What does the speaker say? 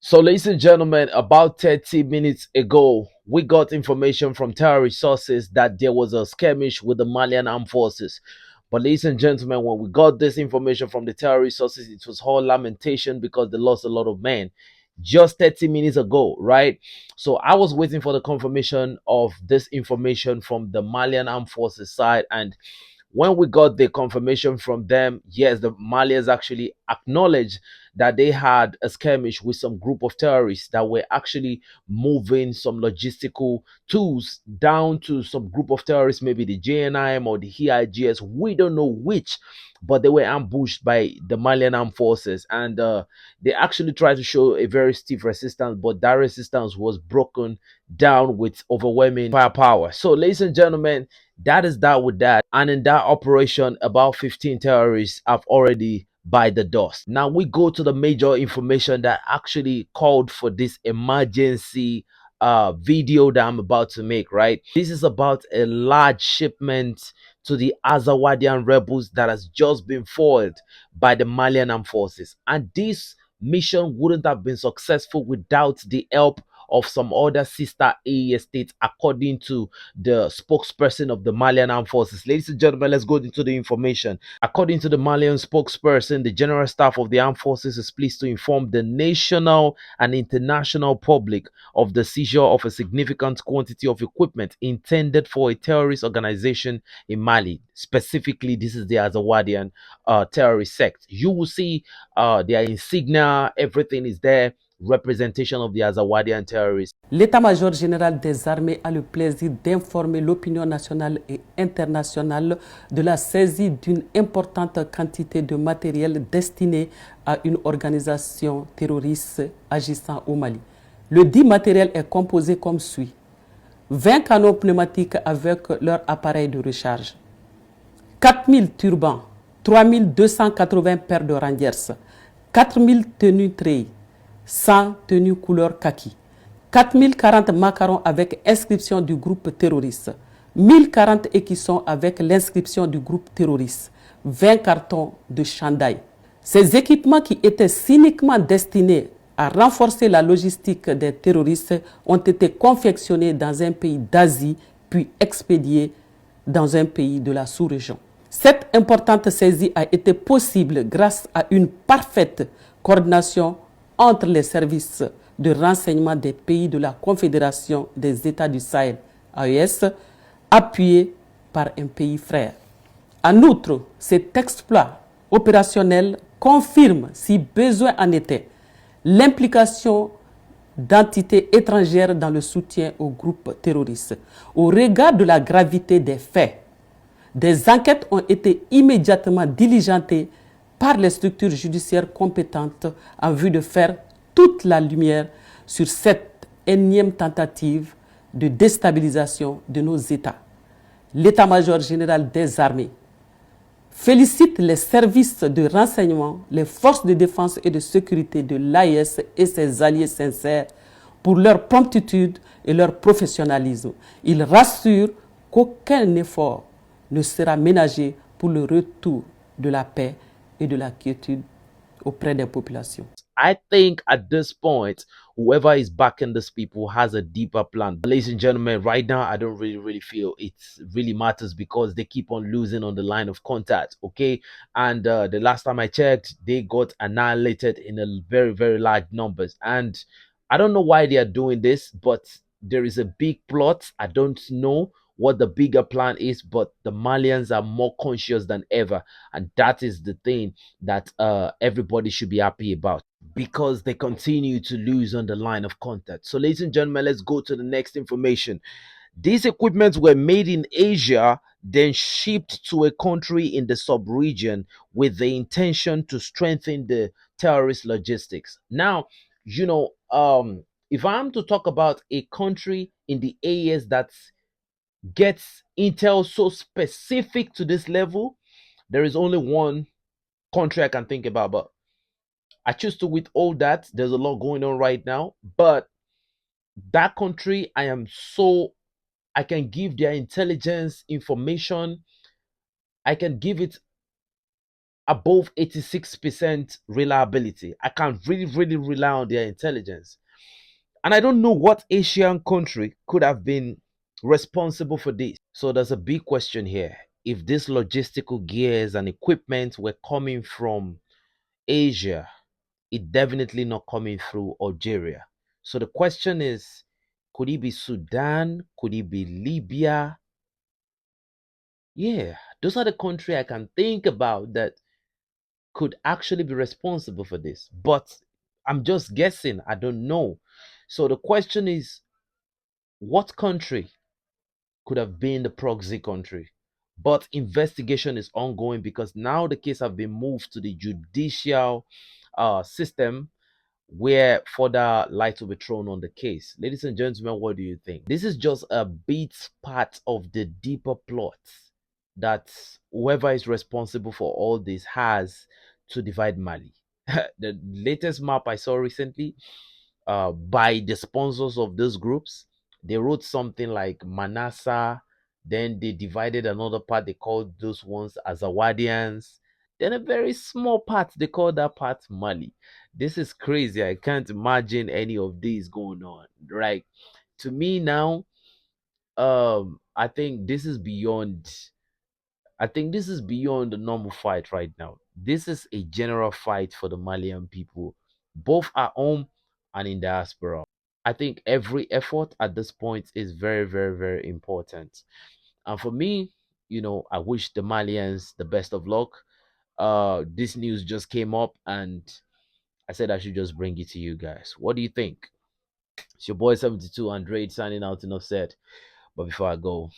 So, ladies and gentlemen, about 30 minutes ago, we got information from terrorist sources that there was a skirmish with the Malian Armed Forces. But, ladies and gentlemen, when we got this information from the terrorist sources, it was whole lamentation because they lost a lot of men just 30 minutes ago, right? So, I was waiting for the confirmation of this information from the Malian Armed Forces side, and when we got the confirmation from them, yes, the Malians actually acknowledged that they had a skirmish with some group of terrorists that were actually moving some logistical tools down to some group of terrorists, maybe the JNIM or the HIGS. We don't know which, but they were ambushed by the Malian Armed Forces, and they actually tried to show a very stiff resistance, but that resistance was broken down with overwhelming firepower. So, ladies and gentlemen, that is that with that. And in that operation, about 15 terrorists have already by the dust. Now we go to the major information that actually called for this emergency video that I'm about to make, right? This is about a large shipment to the Azawadian rebels that has just been foiled by the Malian Armed Forces. And this mission wouldn't have been successful without the help of some other sister AES states, according to the spokesperson of the Malian Armed Forces. Ladies and gentlemen, let's go into the information. According to the Malian spokesperson, the General Staff of the Armed Forces is pleased to inform the national and international public of the seizure of a significant quantity of equipment intended for a terrorist organization in Mali. Specifically, this is the Azawadian terrorist sect. You will see their insignia, everything is there, representation of the Azawadian terrorists. L'état-major général des armées a le plaisir d'informer l'opinion nationale et internationale de la saisie d'une importante quantité de matériel destiné à une organisation terroriste agissant au Mali. Le dit matériel est composé comme suit: 20 canons pneumatiques avec leur appareil de recharge, 4000 turbans, 3280 paires de rangers, 4000 tenues treilles, 100 tenues couleur kaki, 4040 macarons avec inscription du groupe terroriste, 1040 écussons avec l'inscription du groupe terroriste, 20 cartons de chandail. Ces équipements qui étaient cyniquement destinés à renforcer la logistique des terroristes ont été confectionnés dans un pays d'Asie puis expédiés dans un pays de la sous-région. Cette importante saisie a été possible grâce à une parfaite coordination entre les services de renseignement des pays de la Confédération des États du Sahel, AES, appuyés par un pays frère. En outre, cet exploit opérationnel confirme, si besoin en était, l'implication d'entités étrangères dans le soutien au groupe terroriste. Au regard de la gravité des faits, des enquêtes ont été immédiatement diligentées par les structures judiciaires compétentes en vue de faire toute la lumière sur cette énième tentative de déstabilisation de nos États. L'état-major général des armées félicite les services de renseignement, les forces de défense et de sécurité de l'AES et ses alliés sincères pour leur promptitude et leur professionnalisme. Il rassure qu'aucun effort ne sera ménagé pour le retour de la paix et de la quiétude auprès des populations. I think at this point, whoever is backing these people has a deeper plan. Ladies and gentlemen, right now, I don't really feel it really matters because they keep on losing on the line of contact. Okay. And the last time I checked, they got annihilated in a very large numbers. And I don't know why they are doing this, but there is a big plot. I don't know what the bigger plan is, but the Malians are more conscious than ever. And that is the thing that everybody should be happy about, because they continue to lose on the line of contact. So, ladies and gentlemen, let's go to the next information. These equipments were made in Asia, then shipped to a country in the sub-region with the intention to strengthen the terrorist logistics. Now, if I'm to talk about a country in the AES that gets intel so specific to this level, there is only one country I can think about, but I choose to withhold that. There's a lot going on right now, but that country, I can give their intelligence information. I can give it above 86% reliability. I can really, really rely on their intelligence. And I don't know what Asian country could have been responsible for this. So there's a big question here. If these logistical gears and equipment were coming from Asia, it definitely not coming through Algeria. So the question is, could it be Sudan? Could it be Libya? Yeah, those are the country I can think about that could actually be responsible for this. But I'm just guessing. I don't know. So the question is, what country could have been the proxy country? But investigation is ongoing because now the case have been moved to the judicial system where further light will be thrown on the case. Ladies and gentlemen, what do you think? This is just a bit part of the deeper plot that whoever is responsible for all this has to divide Mali. The latest map I saw recently by the sponsors of those groups, they wrote something like Manasa, then they divided another part, they called those ones Azawadians, then a very small part, they called that part Mali. This is crazy. I can't imagine any of these going on. Right. To me now, I think this is beyond the normal fight right now. This is a general fight for the Malian people, both at home and in diaspora. I think every effort at this point is very, very, very important. And for me, I wish the Malians the best of luck. This news just came up and I said I should just bring it to you guys. What do you think? It's your boy 72 Andrade signing out, enough said. But before I go,